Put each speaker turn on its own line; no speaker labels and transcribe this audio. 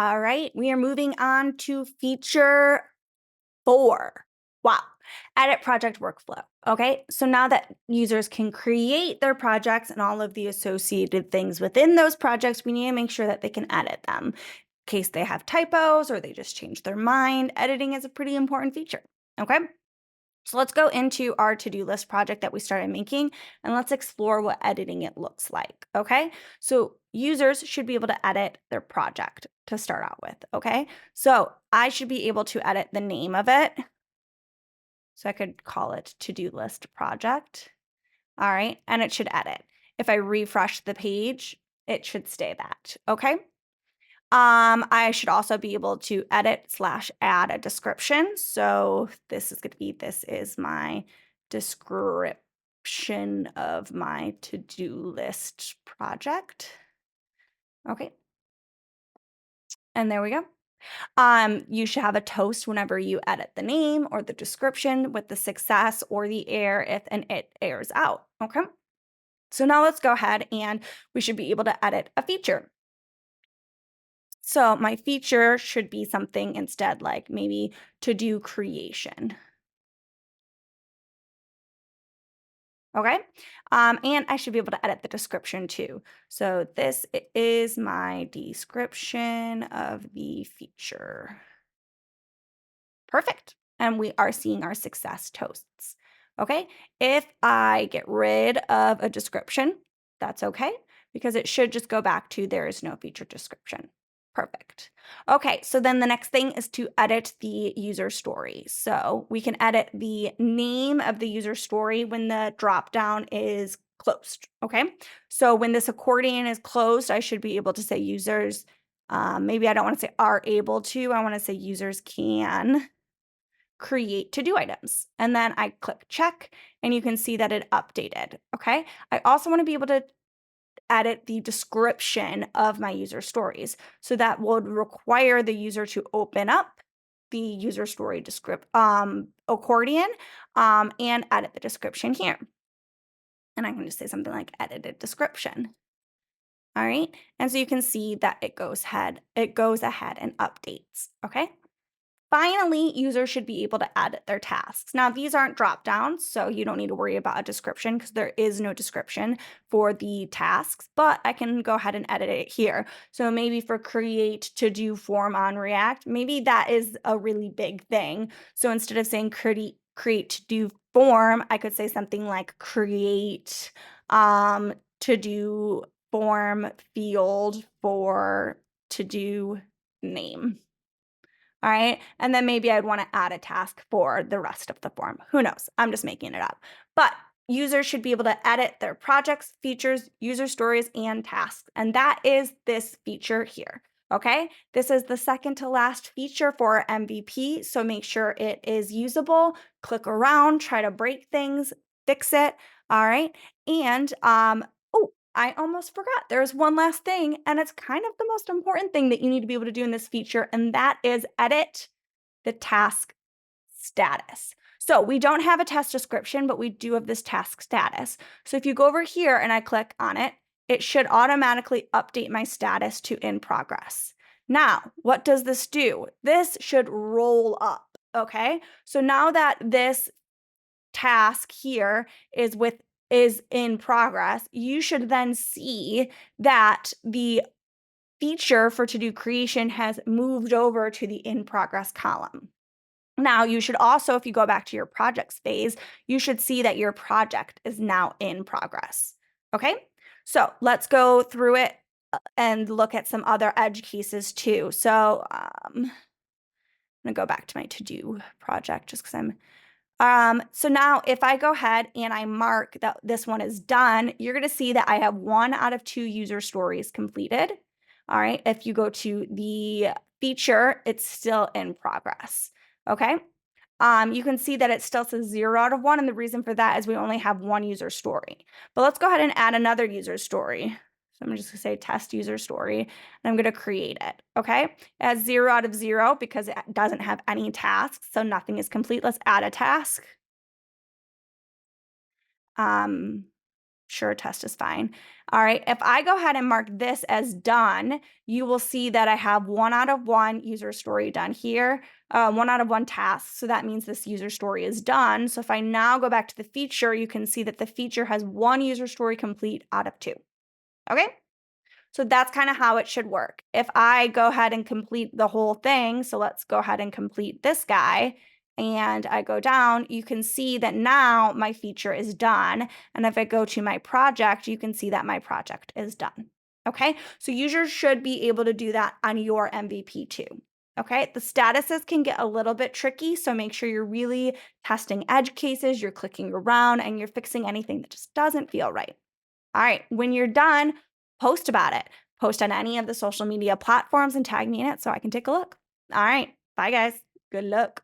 All right, we are moving on to feature 4. Wow. Edit project workflow. Okay, so now that users can create their projects and all of the associated things within those projects, we need to make sure that they can edit them. In case they have typos or they just change their mind, editing is a pretty important feature. Okay, so let's go into our to-do list project that we started making and let's explore what editing it looks like. Okay, so users should be able to edit their project to start out with. Okay, so I should be able to edit the name of it. So I could call it to-do list project. All right, and it should edit. If I refresh the page, it should stay that. Okay. I should also be able to edit/add a description. So this is my description of my to-do list project. Okay. And there we go. You should have a toast whenever you edit the name or the description with the success or the error if and it errors out. Okay. So now let's go ahead and we should be able to edit a feature. So my feature should be something instead like maybe to do creation. Okay. And I should be able to edit the description too. So this is my description of the feature. Perfect. And we are seeing our success toasts. Okay. If I get rid of a description, that's okay because it should just go back to there is no feature description. Perfect. Okay, so then the next thing is to edit the user story. So we can edit the name of the user story when the drop down is closed. Okay, so when this accordion is closed, I should be able to say users. Maybe I don't want to say are able to, I want to say users can create to-do items. And then I click check and you can see that it updated. Okay. I also want to be able to edit the description of my user stories. So that would require the user to open up the user story accordion and edit the description here. And I can just say something like edited description. All right. And so you can see that it goes ahead and updates. Okay. Finally, users should be able to edit their tasks. Now, these aren't drop downs, so you don't need to worry about a description because there is no description for the tasks, but I can go ahead and edit it here. So maybe for create to do form on React, maybe that is a really big thing. So instead of saying create to do form, I could say something like create to do form field for to do name. All right. And then maybe I'd want to add a task for the rest of the form. Who knows? I'm just making it up. But users should be able to edit their projects, features, user stories, and tasks. And that is this feature here. Okay. This is the second to last feature for MVP. So make sure it is usable. Click around, try to break things, fix it. All right. And oh, I almost forgot. There's one last thing, and it's kind of the most important thing that you need to be able to do in this feature, and that is edit the task status. So we don't have a task description, but we do have this task status. So if you go over here and I click on it, it should automatically update my status to in progress. Now, what does this do? This should roll up, okay? So now that this task here is in progress, you should then see that the feature for to-do creation has moved over to the in progress column. Now, you should also, if you go back to your projects phase, you should see that your project is now in progress. Okay, so let's go through it and look at some other edge cases too. So I'm gonna go back to my to-do project just because so now if I go ahead and I mark that this one is done, you're going to see that I have 1 out of 2 user stories completed. All right. If you go to the feature, it's still in progress. Okay. You can see that it still says 0 out of 1. And the reason for that is we only have 1 user story. But let's go ahead and add another user story. So I'm just going to say test user story, and I'm going to create it. Okay. It has 0 out of 0 because it doesn't have any tasks. So nothing is complete. Let's add a task. Sure, test is fine. All right, if I go ahead and mark this as done, you will see that I have 1 out of 1 user story done here, 1 out of 1 task. So that means this user story is done. So if I now go back to the feature, you can see that the feature has 1 user story complete out of 2. Okay? So that's kind of how it should work. If I go ahead and complete the whole thing, so let's go ahead and complete this guy, and I go down, you can see that now my feature is done. And if I go to my project, you can see that my project is done. Okay, so users should be able to do that on your MVP too. Okay, the statuses can get a little bit tricky, so make sure you're really testing edge cases, you're clicking around, and you're fixing anything that just doesn't feel right. All right, when you're done, post about it. Post on any of the social media platforms and tag me in it so I can take a look. All right, bye guys. Good luck.